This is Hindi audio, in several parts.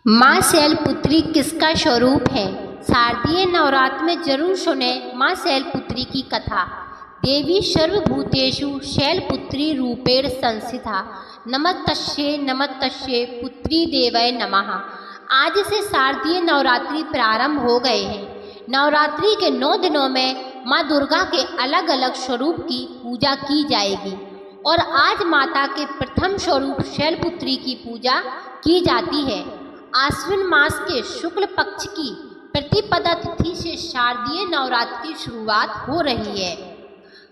माँ शैलपुत्री किसका स्वरूप है? शारदीय नवरात्र में जरूर सुने माँ शैलपुत्री की कथा। देवी सर्वभूतेषु शैलपुत्री रूपेण संस्थिता। नमस्तस्यै पुत्री देवै नमः। आज से शारदीय नवरात्रि प्रारंभ हो गए हैं। नवरात्रि के 9 दिनों में माँ दुर्गा के अलग अलग स्वरूप की पूजा की जाएगी और आज माता के प्रथम स्वरूप शैलपुत्री की पूजा की जाती है। आश्विन मास के शुक्ल पक्ष की प्रतिपदा तिथि से शारदीय नवरात्र की शुरुआत हो रही है।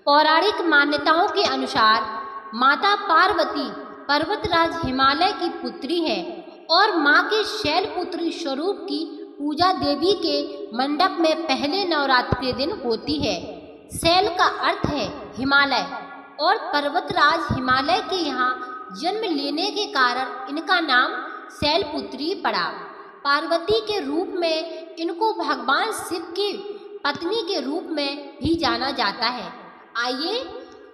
पौराणिक मान्यताओं के अनुसार माता पार्वती पर्वतराज हिमालय की पुत्री है और माँ के शैलपुत्री स्वरूप की पूजा देवी के मंडप में पहले नवरात्र के दिन होती है। शैल का अर्थ है हिमालय और पर्वतराज हिमालय के यहाँ जन्म लेने के कारण इनका नाम शैलपुत्री पड़ा। पार्वती के रूप में इनको भगवान शिव की पत्नी के रूप में भी जाना जाता है। आइए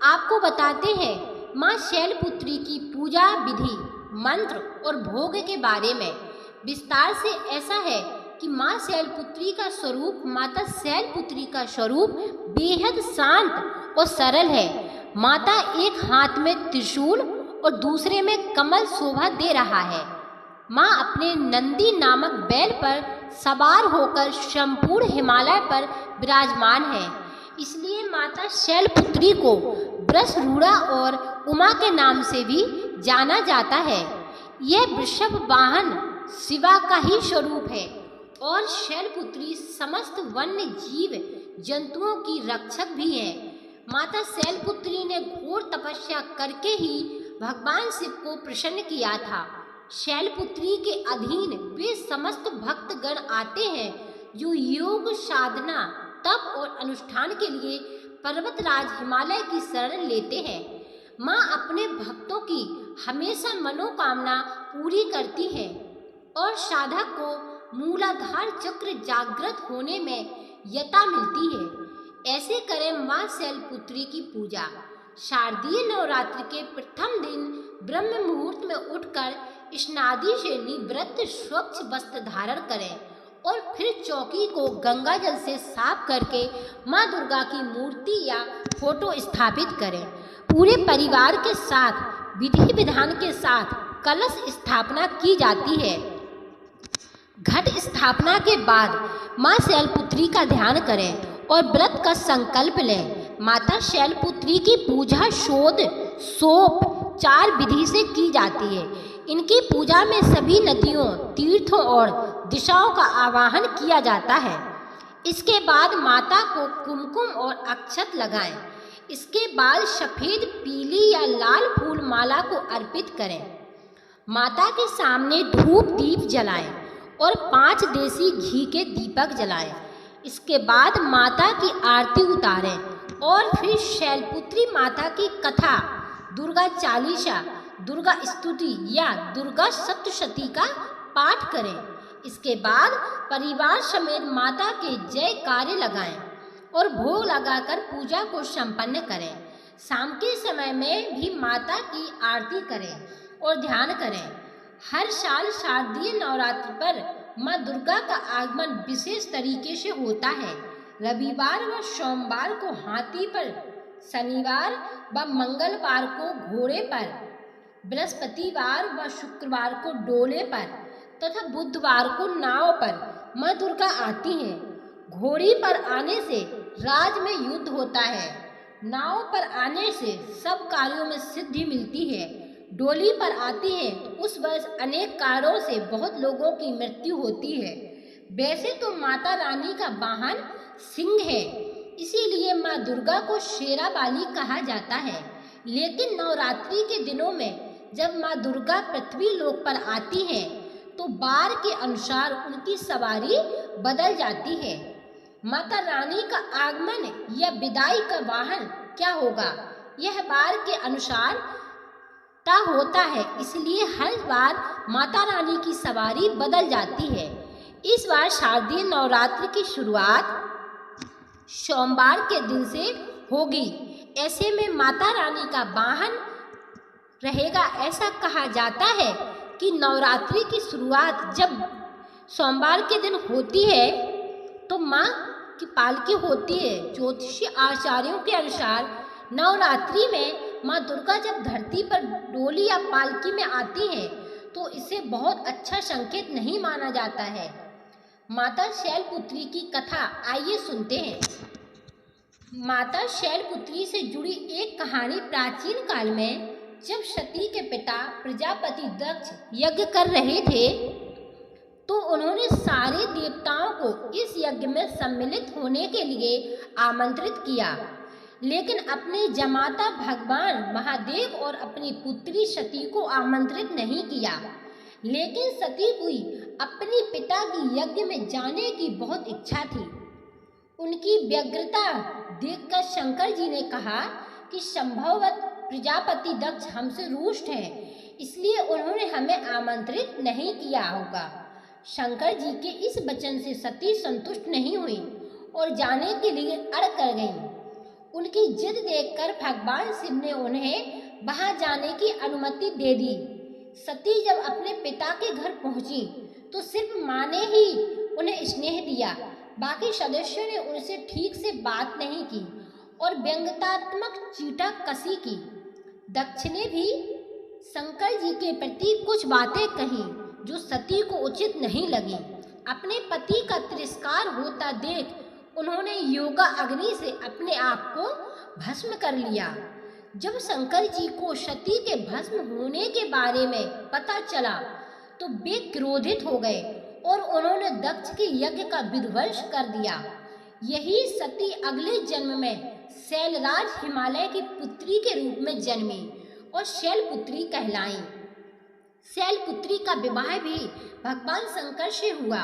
आपको बताते हैं माँ शैलपुत्री की पूजा विधि, मंत्र और भोग के बारे में विस्तार से। ऐसा है कि माँ शैलपुत्री का स्वरूप, माता शैलपुत्री का स्वरूप बेहद शांत और सरल है। माता एक हाथ में त्रिशूल और दूसरे में कमल शोभा दे रहा है। माँ अपने नंदी नामक बैल पर सवार होकर संपूर्ण हिमालय पर विराजमान है। इसलिए माता शैलपुत्री को वृषरूढ़ा और उमा के नाम से भी जाना जाता है। यह वृषभ वाहन शिवा का ही स्वरूप है और शैलपुत्री समस्त वन्य जीव जंतुओं की रक्षक भी है। माता शैलपुत्री ने घोर तपस्या करके ही भगवान शिव को प्रसन्न किया था। शैलपुत्री के अधीन वे समस्त भक्तगण आते हैं जो योग साधना, तप और अनुष्ठान के लिए पर्वतराज हिमालय की शरण लेते हैं। माँ अपने भक्तों की हमेशा मनोकामना पूरी करती है और साधक को मूलाधार चक्र जागृत होने में यता मिलती है। ऐसे करें माँ शैलपुत्री की पूजा। शारदीय नवरात्र के प्रथम दिन ब्रह्म मुहूर्त में उठकर स्नादि से निवृत्त स्वच्छ वस्त्र धारण करें और फिर चौकी को गंगा जल से साफ करके माँ दुर्गा की मूर्ति या फोटो स्थापित करें। पूरे परिवार के साथ विधि विधान के साथ कलश स्थापना की जाती है। घट स्थापना के बाद माँ शैलपुत्री का ध्यान करें और व्रत का संकल्प लें। माता शैलपुत्री की पूजा षोडशोपचार विधि से की जाती है। इनकी पूजा में सभी नदियों, तीर्थों और दिशाओं का आवाहन किया जाता है। इसके बाद माता को कुमकुम और अक्षत लगाएं। इसके बाद सफ़ेद, पीली या लाल फूल माला को अर्पित करें। माता के सामने धूप दीप जलाएं और 5 देसी घी के दीपक जलाएं। इसके बाद माता की आरती उतारें और फिर शैलपुत्री माता की कथा, दुर्गा चालीसा, दुर्गा स्तुति या दुर्गा सप्तशती का पाठ करें। इसके बाद परिवार समेत माता के जयकारे लगाएं और भोग लगाकर पूजा को संपन्न करें। शाम के समय में भी माता की आरती करें और ध्यान करें। हर साल शारदीय नवरात्र पर माँ दुर्गा का आगमन विशेष तरीके से होता है। रविवार व सोमवार को हाथी पर, शनिवार व मंगलवार को घोड़े पर, बृहस्पतिवार व शुक्रवार को डोले पर तथा बुधवार को नाव पर माँ दुर्गा आती हैं। घोड़ी पर आने से राज में युद्ध होता है। नाव पर आने से सब कार्यों में सिद्धि मिलती है। डोली पर आती है तो उस वर्ष अनेक कारणों से बहुत लोगों की मृत्यु होती है। वैसे तो माता रानी का वाहन सिंह है, इसीलिए माँ दुर्गा को शेरावाली कहा जाता है। लेकिन नवरात्रि के दिनों में जब माँ दुर्गा पृथ्वी लोक पर आती है तो बार के अनुसार उनकी सवारी बदल जाती है। माता रानी का आगमन या विदाई का वाहन क्या होगा, यह बार के अनुसार तय होता है। इसलिए हर बार माता रानी की सवारी बदल जाती है। इस बार शारदीय नवरात्र की शुरुआत सोमवार के दिन से होगी। ऐसे में माता रानी का वाहन रहेगा। ऐसा कहा जाता है कि नवरात्रि की शुरुआत जब सोमवार के दिन होती है तो माँ की पालकी होती है। ज्योतिषी आचार्यों के अनुसार नवरात्रि में माँ दुर्गा जब धरती पर डोली या पालकी में आती हैं तो इसे बहुत अच्छा संकेत नहीं माना जाता है। माता शैलपुत्री की कथा आइए सुनते हैं। माता शैलपुत्री से जुड़ी एक कहानी प्राचीन काल में जब सती के पिता प्रजापति दक्ष यज्ञ कर रहे थे तो उन्होंने सारे देवताओं को इस यज्ञ में सम्मिलित होने के लिए आमंत्रित किया, लेकिन अपने जमाता भगवान महादेव और अपनी पुत्री सती को आमंत्रित नहीं किया। लेकिन सती को अपने पिता की यज्ञ में जाने की बहुत इच्छा थी। उनकी व्यग्रता देखकर शंकर जी ने कहा कि संभवतः प्रजापति दक्ष हमसे रुष्ट हैं, इसलिए उन्होंने हमें आमंत्रित नहीं किया होगा। शंकर जी के इस वचन से सती संतुष्ट नहीं हुई और जाने के लिए अड़ कर गईं। उनकी जिद देखकर भगवान शिव ने उन्हें वहां जाने की अनुमति दे दी। सती जब अपने पिता के घर पहुंची तो सिर्फ माँ ने ही उन्हें स्नेह दिया, बाकी सदस्यों ने उनसे ठीक से बात नहीं की और व्यंग्यात्मक चीटा कसी की। दक्ष ने भी शंकर जी के प्रति कुछ बातें कही जो सती को उचित नहीं लगी। अपने पति का तिरस्कार होता देख उन्होंने योगा अग्नि से अपने आप को भस्म कर लिया। जब शंकर जी को सती के भस्म होने के बारे में पता चला तो वे क्रोधित हो गए और उन्होंने दक्ष के यज्ञ का विध्वंस कर दिया। यही सती अगले जन्म में शैलराज हिमालय की पुत्री के रूप में जन्मी और शैलपुत्री कहलाईं। शैलपुत्री का विवाह भी भगवान शंकर से हुआ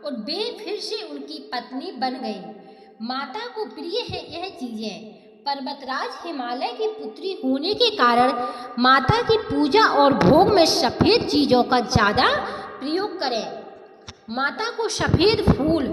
और वे फिर से उनकी पत्नी बन गईं। माता को प्रिय है यह चीजें। पर्वतराज हिमालय की पुत्री होने के कारण माता की पूजा और भोग में सफेद चीजों का ज्यादा प्रयोग करें। माता को सफेद फूल